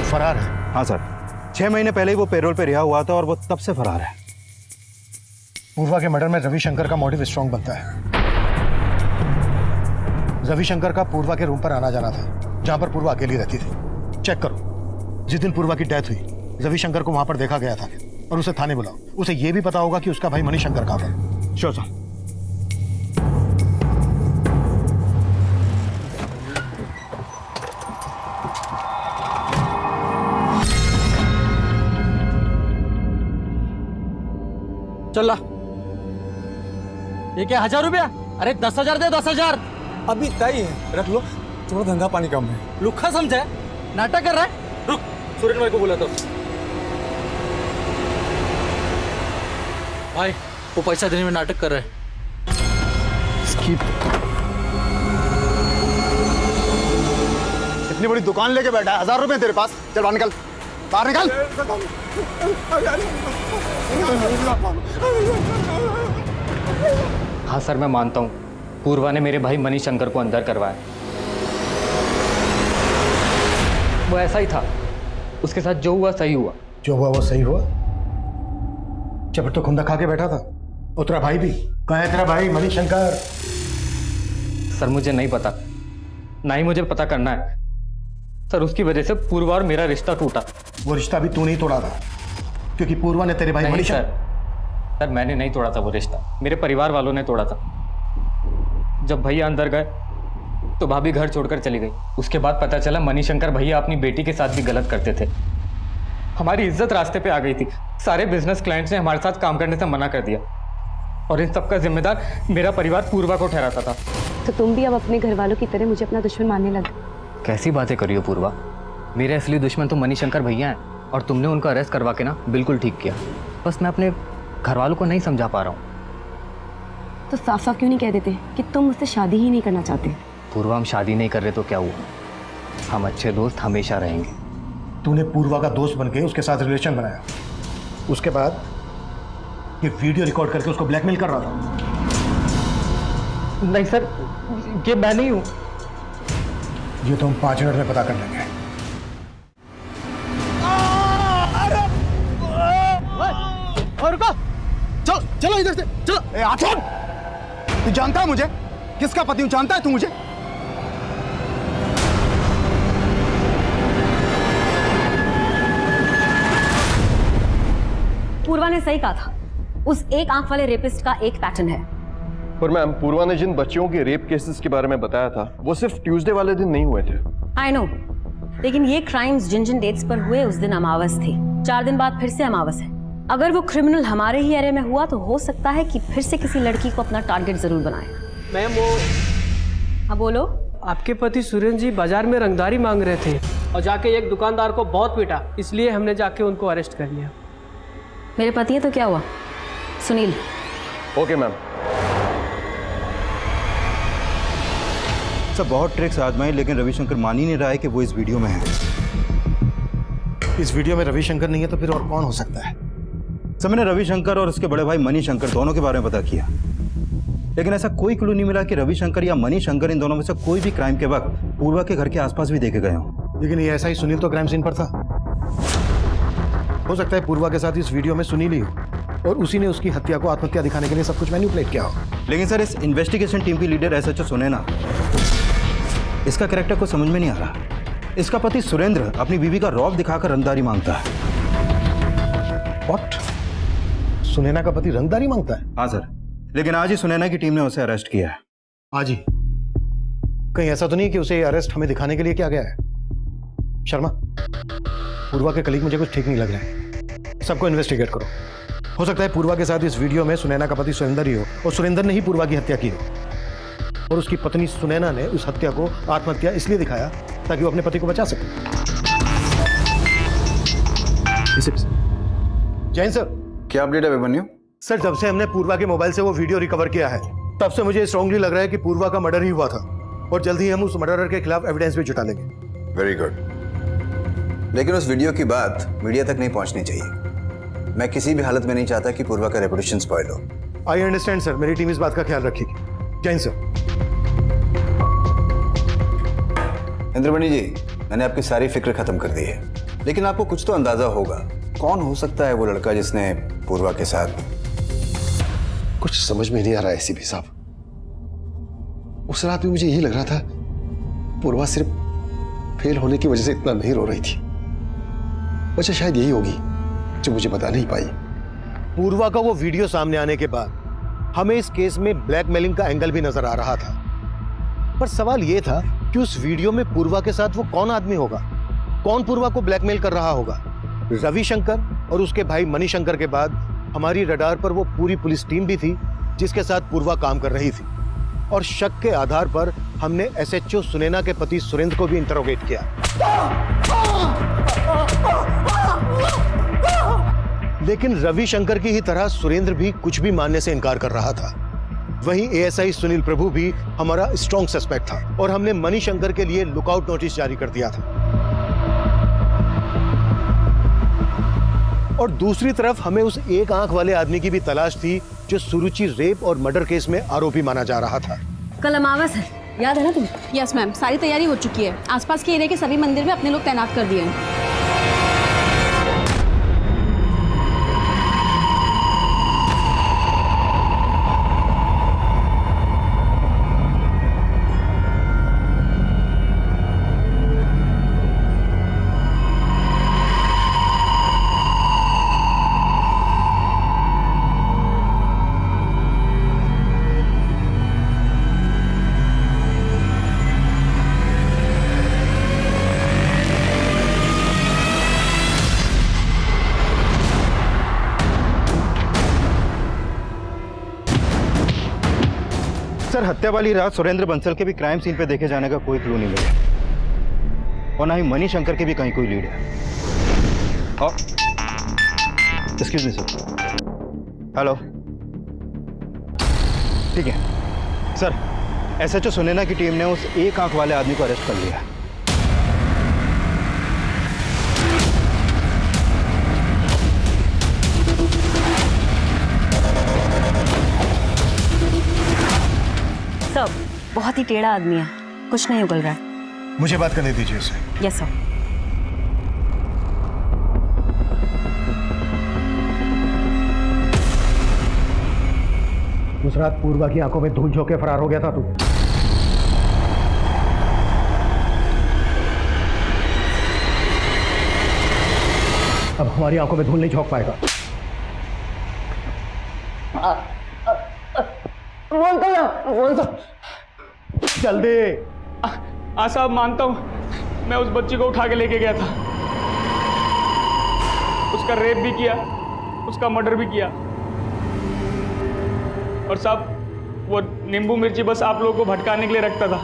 E: फरार है?
G: हाँ सर, 6 महीने पहले ही वो पेरोल पे रिहा हुआ था और वो तब से फरार है।
E: पूर्वा के मर्डर में रविशंकर का मोटिव स्ट्रॉन्ग बनता है। रविशंकर का पूर्वा के रूम पर आना जाना था, जहां पर पूर्वा अकेली रहती थी। चेक करो, जिस दिन पूर्वा की डेथ हुई रविशंकर को वहां पर देखा गया था और उसे थाने बुलाओ। उसे यह भी पता होगा कि उसका भाई मणिशंकर कहां पर।
G: Sure sir.
J: चल ला। ये क्या 1000 रुपया? अरे 10,000 दे 10,000।
N: अभी तय है, रख लो, थोड़ा धंधा पानी कम है।
J: लुखा समझा है? नाटक कर रहा है? रुक, सुरेन भाई को बोला तो। भाई वो पैसा देने में नाटक कर रहे हैं।
N: इतनी बड़ी दुकान लेके बैठा है, 1000 रुपए तेरे पास। चल बाहर निकल, बाहर निकल।
A: हाँ सर, मैं मानता हूँ पूर्वा ने मेरे भाई मणिशंकर को अंदर करवाया। वो ऐसा ही था, उसके साथ जो हुआ सही हुआ।
E: जो हुआ वो सही हुआ? जब तो खुंदा खा के बैठा था। और तेरा भाई भी कहाँ है? तेरा भाई मणिशंकर?
A: सर मुझे नहीं पता, ना ही मुझे पता करना है। सर उसकी वजह से पूर्वा और मेरा रिश्ता टूटा।
E: वो रिश्ता भी तू नहीं तोड़ा था, क्योंकि पूर्वा ने तेरे भाई मणिशंकर।
A: सर मैंने नहीं तोड़ा था वो रिश्ता, मेरे परिवार वालों ने तोड़ा था। जब भैया अंदर गए तो भाभी घर छोड़कर चली गई। उसके बाद पता चला मणिशंकर भैया अपनी बेटी के साथ भी गलत करते थे। हमारी इज्जत रास्ते पे आ गई थी। सारे बिजनेस क्लाइंट्स ने हमारे साथ काम करने से मना कर दिया और इन सबका जिम्मेदार मेरा परिवार पूर्वा को ठहराता था।
B: तो तुम भी अब अपने घर वालों की तरह मुझे अपना दुश्मन मानने लगे?
A: कैसी बातें करी हो पूर्वा? मेरे असली दुश्मन तो मणिशंकर भैया हैं और तुमने उनको अरेस्ट करवा के ना बिल्कुल ठीक किया। बस मैं अपने घर वालों को नहीं समझा पा रहा हूँ।
B: तो साफ साफ क्यों नहीं कह देते कि तुम मुझसे शादी ही नहीं करना चाहते?
A: पूर्वा हम शादी नहीं कर रहे तो क्या हुआ? हम अच्छे दोस्त हमेशा रहेंगे।
E: तूने पूर्वा का दोस्त बन के उसके साथ रिलेशन बनाया, उसके बाद ये वीडियो रिकॉर्ड करके उसको ब्लैकमेल कर रहा था।
A: नहीं सर, ये मैं नहीं हूँ।
E: ये तो हम 5 मिनट में पता कर लेंगे।
N: रुको, चलो चलो इधर से चलो। हाथ छोड़। तू जानता है मुझे किसका पति हूं? जानता है तू मुझे?
I: पूर्वा ने सही कहा था, उस एक आंख वाले रेपिस्ट का एक पैटर्न है।
K: पर मैम, पूर्वा ने जिन बच्चियों के रेप केसेस के बारे में बताया था वो सिर्फ ट्यूसडे वाले दिन नहीं हुए थे।
I: आई नो, लेकिन ये क्राइम्स जिन जिन डेट्स पर हुए उस दिन अमावस थी। 4 दिन बाद फिर से अमावस है। अगर वो क्रिमिनल हमारे ही एरिया में हुआ तो हो सकता है कि फिर से किसी लड़की को अपना टारगेट जरूर बनाए।
J: मैम वो
I: हाँ बोलो।
J: आपके पति सुरेन जी बाजार में रंगदारी मांग रहे थे और जाके एक दुकानदार को बहुत पीटा, इसलिए हमने जाके उनको अरेस्ट कर लिया।
I: मेरे पति है तो क्या हुआ? सुनील।
K: Okay ma'am.
G: सब बहुत ट्रिक्स आजमाई, लेकिन रविशंकर मान ही नहीं रहा है कि वो इस वीडियो में है।
E: इस वीडियो में रविशंकर नहीं है तो फिर और कौन हो सकता है?
G: सब मैंने रविशंकर और उसके बड़े भाई मणिशंकर दोनों के बारे में पता किया, लेकिन ऐसा कोई क्लू नहीं मिला कि रविशंकर या मणिशंकर इन दोनों में से कोई भी क्राइम के वक्त पूर्वा के घर के आसपास भी देखे गए हों।
E: लेकिन ये ऐसा ही सुनील तो क्राइम सीन पर था। हो सकता है पूर्वा के साथ इस वीडियो में सुनील ही हो और उसी ने उसकी हत्या को आत्महत्या दिखाने के लिए सब कुछ मैनिपुलेट किया हो।
G: लेकिन सर इस इन्वेस्टिगेशन टीम की लीडर एसएचओ सुनैना, इसका कैरेक्टर को समझ में नहीं आ रहा। इसका पति सुरेंद्र अपनी बीवी का रौब दिखाकर रंगदारी मांगता है।
E: व्हाट? सुनैना का पति रंगदारी मांगता है?
G: हाँ सर, लेकिन आज ही सुनैना की टीम ने उसे अरेस्ट किया है।
E: आज ही? कहीं ऐसा तो नहीं कि उसे अरेस्ट हमें दिखाने के लिए किया गया है? शर्मा, पूर्वा के कलीग मुझे कुछ ठीक नहीं लग रहा है। सबको इन्वेस्टिगेट करो। हो सकता है पूर्वा के साथ इस वीडियो में सुनैना का पति सुरेंद्र ही हो और सुरेंद्र ने ही पूर्वा की हत्या की हो और उसकी पत्नी सुनैना ने उस हत्या को आत्महत्या इसलिए दिखाया ताकि वो अपने पति को बचा सके। जैन सर,
N: क्या अपडेट है अभिमन्यु?
E: सर, जब से हमने पूर्वा के मोबाइल से वो वीडियो रिकवर किया है तब से मुझे स्ट्रांगली लग रहा है कि पूर्वा का मर्डर ही हुआ था और जल्द ही हम उस मर्डरर के खिलाफ एविडेंस भी जुटा लेंगे।
N: Very good.
O: लेकिन उस वीडियो की बात मीडिया तक नहीं पहुंचनी चाहिए। मैं किसी भी हालत में नहीं चाहता कि पूर्वा का रेपुटेशन स्पॉइल हो।
E: आई अंडरस्टैंड सर, मेरी टीम इस बात का ख्याल रखेगी। जैन सर।
O: इंद्रमणि जी, मैंने आपकी सारी फिक्र खत्म कर दी है, लेकिन आपको कुछ तो अंदाजा होगा कौन हो सकता है वो लड़का जिसने पूर्वा के साथ।
F: कुछ समझ में नहीं आ रहा है एसीपी साहब। उस रात भी मुझे यही लग रहा था पूर्वा सिर्फ फेल होने की वजह से इतना नहीं रो रही थी। वजह शायद यही होगी जो मुझे बता नहीं पाई।
E: पूर्वा का वो वीडियो सामने आने के बाद हमें इस केस में ब्लैकमेलिंग का एंगल भी नजर आ रहा था, पर सवाल ये था कि उस वीडियो में पूर्वा के साथ वो कौन आदमी होगा, कौन पूर्वा को ब्लैकमेल कर रहा होगा। रविशंकर और उसके भाई मणिशंकर के बाद हमारी रडार पर वो पूरी पुलिस टीम भी थी जिसके साथ पूर्वा काम कर रही थी, और शक के आधार पर हमने एसएचओ सुनैना के पति सुरेंद्र को भी इंटरोगेट किया। लेकिन रविशंकर की ही तरह सुरेंद्र भी कुछ भी मानने से इनकार कर रहा था। वहीं एएसआई सुनील प्रभु भी हमारा स्ट्रॉन्ग सस्पेक्ट था और हमने मणिशंकर के लिए लुकआउट नोटिस जारी कर दिया था। और दूसरी तरफ हमें उस एक आंख वाले आदमी की भी तलाश थी जो सुरुचि रेप और मर्डर केस में आरोपी माना जा रहा था।
I: कल अमावस है, याद है ना तुम्हें?
L: यस मैम, सारी तैयारी हो चुकी है। आसपास के एरिया के सभी मंदिर में अपने लोग तैनात कर दिए हैं।
G: सर, हत्या वाली रात सुरेंद्र बंसल के भी क्राइम सीन पे देखे जाने का कोई क्लू नहीं मिला, और ना ही मणिशंकर के भी कहीं कोई लीड है। और एक्सक्यूज मी सर। हेलो, ठीक है सर, एसएचओ सुनैना की टीम ने उस एक आंख वाले आदमी को अरेस्ट कर लिया।
I: सब बहुत ही टेढ़ा आदमी है, कुछ नहीं उगल रहा है।
E: मुझे बात करने दीजिए उसे।
I: Yes sir.
E: उस रात पूर्वा की आंखों में धूल झोंक के फरार हो गया था तू। अब हमारी आंखों में धूल नहीं झोंक पाएगा। जल्दी।
P: हाँ साहब, मानता हूँ मैं उस बच्ची को उठा के लेके गया था, उसका रेप भी किया, उसका मर्डर भी किया। और साहब वो नींबू मिर्ची बस आप लोगों को भटकाने के लिए रखता था,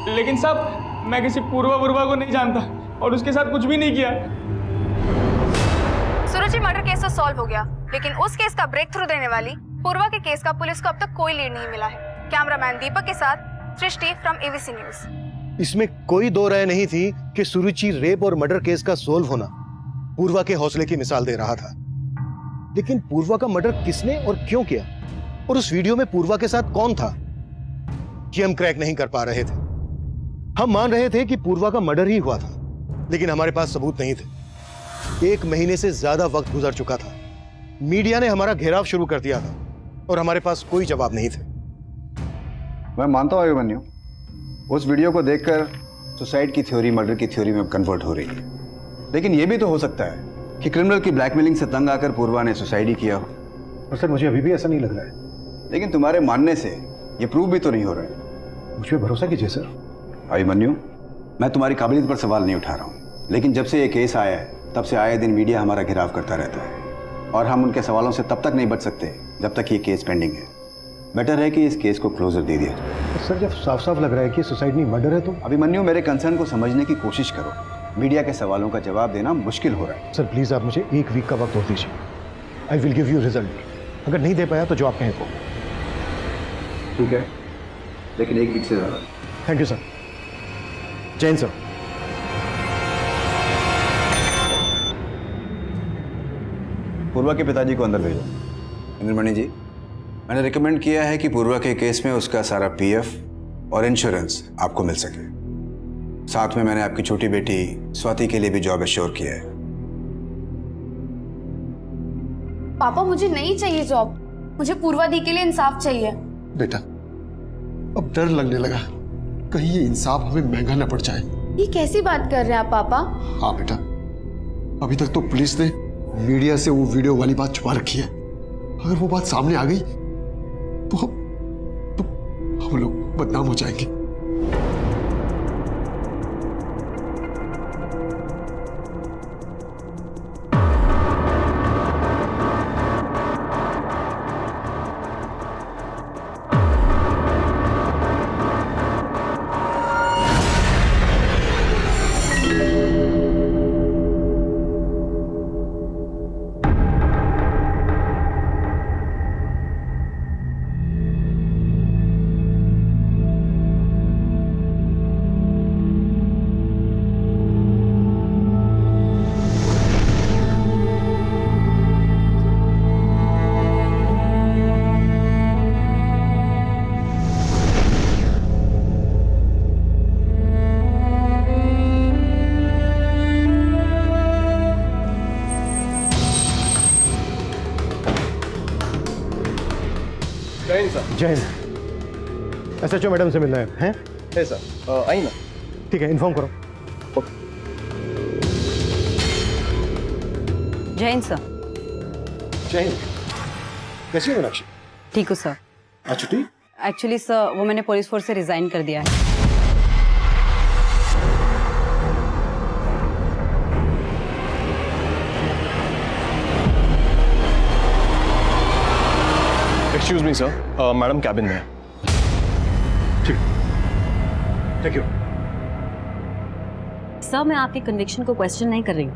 P: लेकिन साहब मैं किसी पूर्वा को नहीं जानता और उसके साथ कुछ भी नहीं किया।
H: सुरुचि मर्डर केस तो सॉल्व हो गया, लेकिन उस केस का ब्रेक थ्रू देने वाली पूर्वा के केस का पुलिस को अब तक कोई लीड नहीं मिला है। कैमरामैन दीपक के साथ सृष्टि फ्रॉम एबीसी न्यूज।
E: इसमें कोई दो राय नहीं थी कि सुरुचि रेप और मर्डर केस का सोल्व होना पूर्वा के हौसले की मिसाल दे रहा था। लेकिन पूर्वा का मर्डर किसने और क्यों किया, और उस वीडियो में पूर्वा के साथ कौन था, ये हम क्रैक नहीं कर पा रहे थे। हम मान रहे थे कि पूर्वा का मर्डर ही हुआ था, लेकिन हमारे पास सबूत नहीं थे। 1 महीने से ज्यादा वक्त गुजर चुका था, मीडिया ने हमारा घेराव शुरू कर दिया था और हमारे पास कोई जवाब नहीं थे।
O: मैं मानता हूँ अभिमन्यु, उस वीडियो को देखकर सुसाइड की थ्योरी मर्डर की थ्योरी में कन्वर्ट हो रही है, लेकिन यह भी तो हो सकता है कि क्रिमिनल की ब्लैकमेलिंग से तंग आकर पूर्वा ने सुसाइड ही किया हो।
E: और सर, मुझे अभी भी ऐसा नहीं लग रहा है।
O: लेकिन तुम्हारे मानने से यह प्रूव भी तो नहीं हो रहा है।
E: मुझ पर भरोसा कीजिए सर।
O: अभिमन्यु, मैं तुम्हारी काबिलियत पर सवाल नहीं उठा रहा हूँ, लेकिन जब से ये केस आया है तब से आए दिन मीडिया हमारा घेराव करता रहता है, और हम उनके सवालों से तब तक नहीं बच सकते जब तक ये केस पेंडिंग है। बेटर है कि इस केस को क्लोजर दे दिया जाए।
E: सर, जब साफ साफ लग रहा है कि सुसाइड नहीं मर्डर है तो?
O: अभिमन्यु, मेरे कंसर्न को समझने की कोशिश करो। मीडिया के सवालों का जवाब देना मुश्किल हो रहा है।
E: सर प्लीज, आप मुझे 1 वीक का वक्त और दीजिए। I will give you result. अगर नहीं दे पाया तो जो आप कहें वो।
O: ठीक है, लेकिन 1 वीक से ज़्यादा।
E: Thank you sir. Jain sir.
O: Purva के पिताजी को अंदर भेजो। इंद्रमणि जी, मैंने रिकमेंड किया है कि पूर्वा के केस में उसका सारा पीएफ और इंश्योरेंस आपको मिल सके। साथ में मैंने आपकी छोटी बेटी स्वाति के लिए भी जॉब एश्योर किया है।
H: पापा मुझे नहीं चाहिए जॉब, मुझे पूर्वा दी के लिए इंसाफ चाहिए।
F: बेटा, अब डर लगने लगा कहीं ये इंसाफ हमें महंगा न पड़ जाए।
H: ये कैसी बात कर रहे हैं आप पापा?
F: हाँ बेटा, अभी तक तो पुलिस ने मीडिया से वो वीडियो वाली बात छुपा रखी है। अगर वो बात सामने आ गई तो हम लोग बदनाम हो जाएंगे।
E: जय हिंद। एसएचओ मैडम से मिलना है
K: सर, आई ना।
E: ठीक है, इन्फॉर्म करो।
I: जय हिंद सर।
E: जय हिंद। कैसी हो मीनाक्षी?
I: ठीक हूँ सर।
E: आज छुट्टी?
I: एक्चुअली सर वो मैंने पुलिस फोर्स से रिजाइन कर दिया है।
K: Excuse me sir, madam cabin में है।
E: ठीक, थैंक यू।
I: सर मैं आपके कन्विक्शन को क्वेश्चन नहीं कर रही हूँ,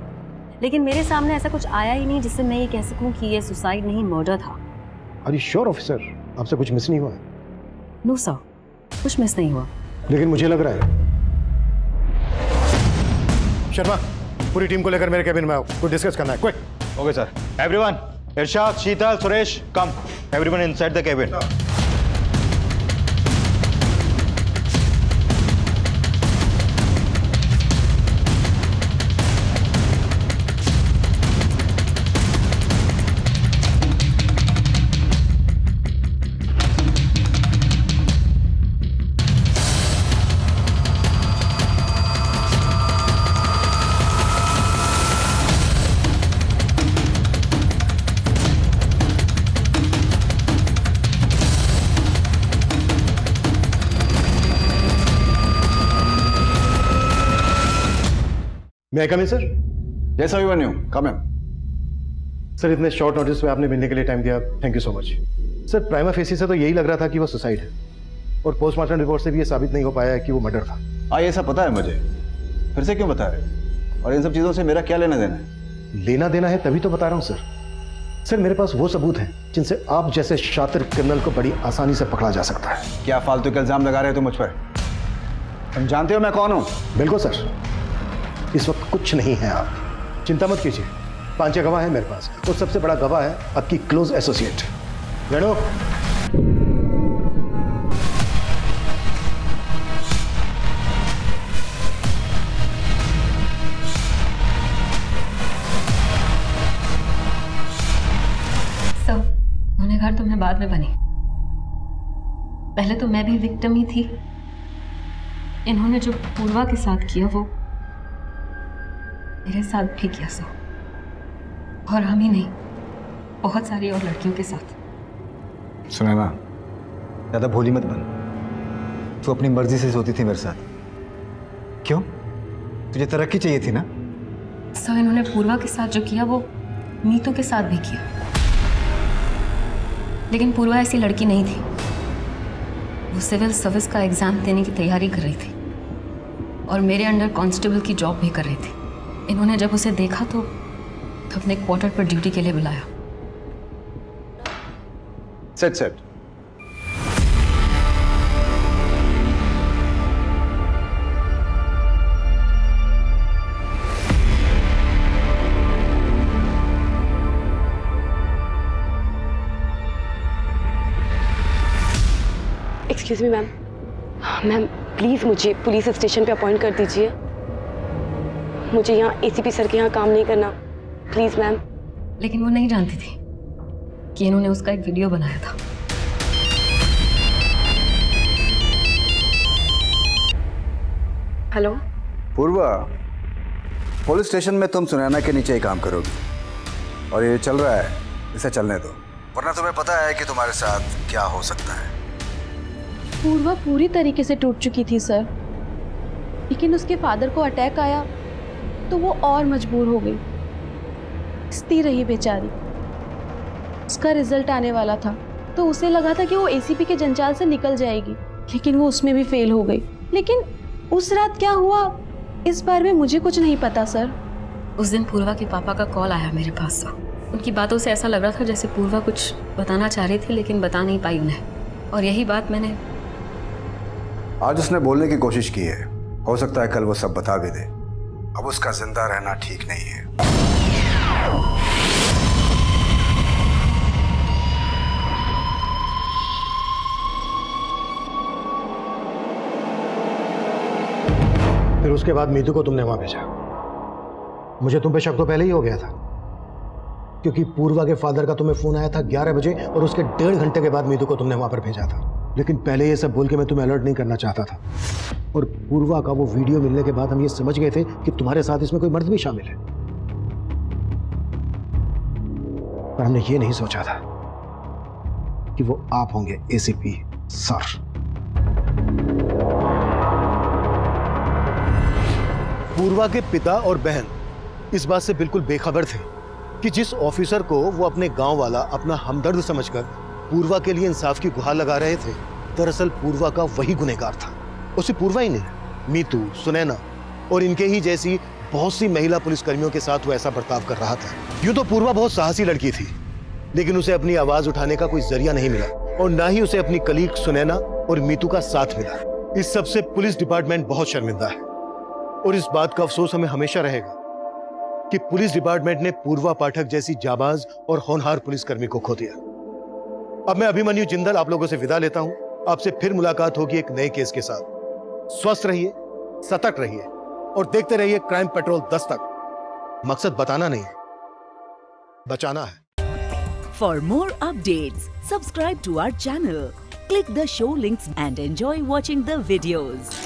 I: लेकिन मेरे सामने ऐसा कुछ आया ही नहीं जिससे मैं ये कह सकूं कि ये सुसाइड नहीं मर्डर था।
E: Are you sure officer? आपसे कुछ मिस नहीं हुआ?
I: नो सर, कुछ मिस नहीं हुआ।
E: लेकिन मुझे लग रहा है। शर्मा, पूरी टीम को लेकर मेरे कैबिन में आओ, कुछ डिस्कस करना है। Quick.
G: Okay sir. Everyone, Irshad, Sheetal, Suresh, come. Everyone inside the cabin.
E: मैं कम सर?
O: जैसा भी बने हो, कम है।
E: सर इतने शॉर्ट नोटिस में आपने मिलने के लिए टाइम दिया, thank you so much. Sir prima facie से तो यही लग रहा था कि वो सुसाइड है, और पोस्टमार्टम रिपोर्ट से भी ये साबित नहीं हो पाया है कि वो मर्डर था।
O: हाँ, ये सब पता है मुझे, फिर से क्यों बता रहे हो? और इन सब चीजों से मेरा क्या लेना देना है?
E: लेना देना है तभी तो बता रहा हूँ सर। सर मेरे पास वो सबूत हैं जिनसे आप जैसे शातिर क्रिमिनल को बड़ी आसानी से पकड़ा जा सकता है।
O: क्या फालतू के इल्जाम लगा रहे हो तुम मुझ पर? तुम जानते हो मैं कौन हूँ?
E: बिल्कुल सर, इस वक्त कुछ नहीं है, आप चिंता मत कीजिए। 5-6 गवाह है मेरे पास, और सबसे बड़ा गवाह है आपकी क्लोज एसोसिएट वेणु।
I: सर गुनहगार तो मैं बाद में बनी, पहले तो मैं भी विक्टिम ही थी। इन्होंने जो पूर्वा के साथ किया वो मेरे साथ भी किया सर, और हम ही नहीं, बहुत सारी और लड़कियों के साथ।
O: सुनैना, ज़्यादा भोली मत बन। तू अपनी मर्जी से सोती थी मेरे साथ, क्यों? तुझे तरक्की चाहिए थी ना?
I: सर इन्होंने पूर्वा के साथ जो किया वो नीतू के साथ भी किया, लेकिन पूर्वा ऐसी लड़की नहीं थी। वो सिविल सर्विस का एग्जाम देने की तैयारी कर रही थी और मेरे अंडर कांस्टेबल की जॉब भी कर रही थी। इन्होंने जब उसे देखा तो अपने क्वार्टर पर ड्यूटी के लिए बुलाया।
O: Set
B: excuse me ma'am, ma'am please मुझे पुलिस स्टेशन पे अपॉइंट कर दीजिए। मुझे यहाँ एसीपी सर के यहाँ काम नहीं करना, प्लीज़ मैम।
I: लेकिन वो नहीं जानती थी कि इन्होंने उसका एक वीडियो बनाया था।
B: हेलो
O: पूर्वा, पुलिस स्टेशन में तुम सुनैना के नीचे ही काम करोगी और ये चल रहा है, इसे चलने दो, वरना तुम्हें पता है कि तुम्हारे साथ क्या हो सकता है।
L: पूर्वा पूरी तरीके से टूट चुकी थी सर, लेकिन उसके फादर को अटैक आया तो वो और मजबूर हो गई, स्थिर रही बेचारी। उसका रिजल्ट आने वाला था तो उसे लगा था कि वो एसीपी के जंजाल से निकल जाएगी, लेकिन वो उसमें भी फेल हो गई। लेकिन उस रात क्या हुआ इस बारे में मुझे कुछ नहीं पता सर।
I: उस दिन पूर्वा के पापा का कॉल आया मेरे पास। उनकी बातों से ऐसा लग रहा था जैसे पूर्वा कुछ बताना चाह रही थी लेकिन बता नहीं पाई उन्हें, और यही बात मैंने
O: आज उसने बोलने की कोशिश की है, हो सकता है कल वो सब बता भी दे। अब उसका जिंदा रहना ठीक नहीं है।
E: फिर उसके बाद मीतू को तुमने वहां भेजा। मुझे तुम पे शक तो पहले ही हो गया था, क्योंकि पूर्वा के फादर का तुम्हें फोन आया था 11 बजे और उसके 1.5 घंटे के बाद मीतू को तुमने वहां पर भेजा था। लेकिन पहले ये सब बोल के मैं तुम्हें अलर्ट नहीं करना चाहता था, और पूर्वा का वो वीडियो मिलने के बाद हम ये समझ गए थे कि तुम्हारे साथ इसमें कोई मर्द भी शामिल है, पर हमने ये नहीं सोचा था कि वो आप होंगे एसीपी सर। पूर्वा के पिता और बहन इस बात से बिल्कुल बेखबर थे कि जिस ऑफिसर को वो अपने गांव वाला अपना हमदर्द समझकर पूर्वा के लिए इंसाफ की गुहार लगा रहे थे, दरअसल पूर्वा का वही गुनहगार था। उसे पूर्वा ही नहीं, मीतू, सुनैना और इनके ही जैसी बहुत सी महिला पुलिसकर्मियों के साथ वो ऐसा बर्ताव कर रहा था। यूं तो पूर्वा बहुत साहसी लड़की थी, लेकिन उसे अपनी आवाज उठाने का कोई जरिया नहीं मिला, और ना ही उसे अपनी कलीग सुनैना और मीतू का साथ मिला। इस सबसे पुलिस डिपार्टमेंट बहुत शर्मिंदा है, और इस बात का अफसोस हमें हमेशा रहेगा कि पुलिस डिपार्टमेंट ने पूर्वा पाठक जैसी जाबाज और होनहार पुलिसकर्मी को खो दिया। अब मैं अभिमन्यु जिंदल आप लोगों से विदा लेता हूं। आपसे फिर मुलाकात होगी एक नए केस के साथ। स्वस्थ रहिए, सतर्क रहिए और देखते रहिए क्राइम पेट्रोल 10 तक। मकसद बताना नहीं, बचाना है।
Q: For more updates, subscribe to our channel, click the show links and enjoy watching the videos.